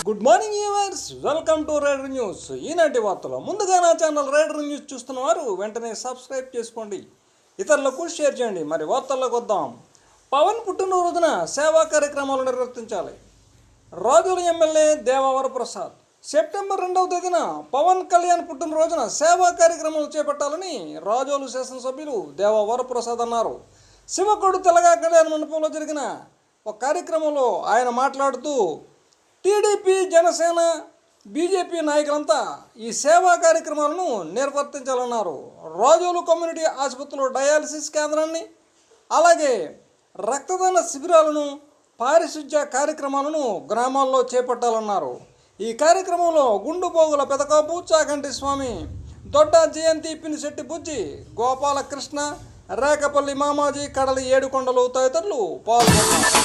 Good morning viewers, welcome to Rider News. ఈనాటి వార్తలు. ముందుగా నా ఛానల్ రైడర్ న్యూస్ చూస్తున్న వారు వెంటనే సబ్స్క్రైబ్ చేసుకోండి, ఇతరులకు షేర్ చేయండి. మరి వార్తల్లోకి వద్దాం. పవన్ పుట్టినరోజున సేవా కార్యక్రమాలు నిర్వర్తించాలి. రాజోలు ఎమ్మెల్యే దేవవరప్రసాద్ సెప్టెంబర్ 2వ తేదీన పవన్ కళ్యాణ్ పుట్టినరోజున సేవా కార్యక్రమాలు చేపట్టాలని రాజోలు శాసనసభ్యులు దేవవరప్రసాద్ అన్నారు. శివకోడు తెలగా కళ్యాణ మండపంలో జరిగిన ఒక కార్యక్రమంలో ఆయన మాట్లాడుతూ టీడీపీ, జనసేన, బీజేపీ నాయకులంతా ఈ సేవా కార్యక్రమాలను నిర్వర్తించాలన్నారు. రాజోలు కమ్యూనిటీ ఆసుపత్రిలో డయాలసిస్ కేంద్రాన్ని, అలాగే రక్తదాన శిబిరాలను, పారిశుధ్య కార్యక్రమాలను గ్రామాల్లో చేపట్టాలన్నారు. ఈ కార్యక్రమంలో గుండుపోగుల పెదకాపు, చాగంటి స్వామి, దొడ్డ జయంతి, పినిశెట్టి బుజ్జి, గోపాలకృష్ణ, రేకపల్లి మామాజీ, కడలి ఏడుకొండలు తదితరులు పాల్గొన్నారు.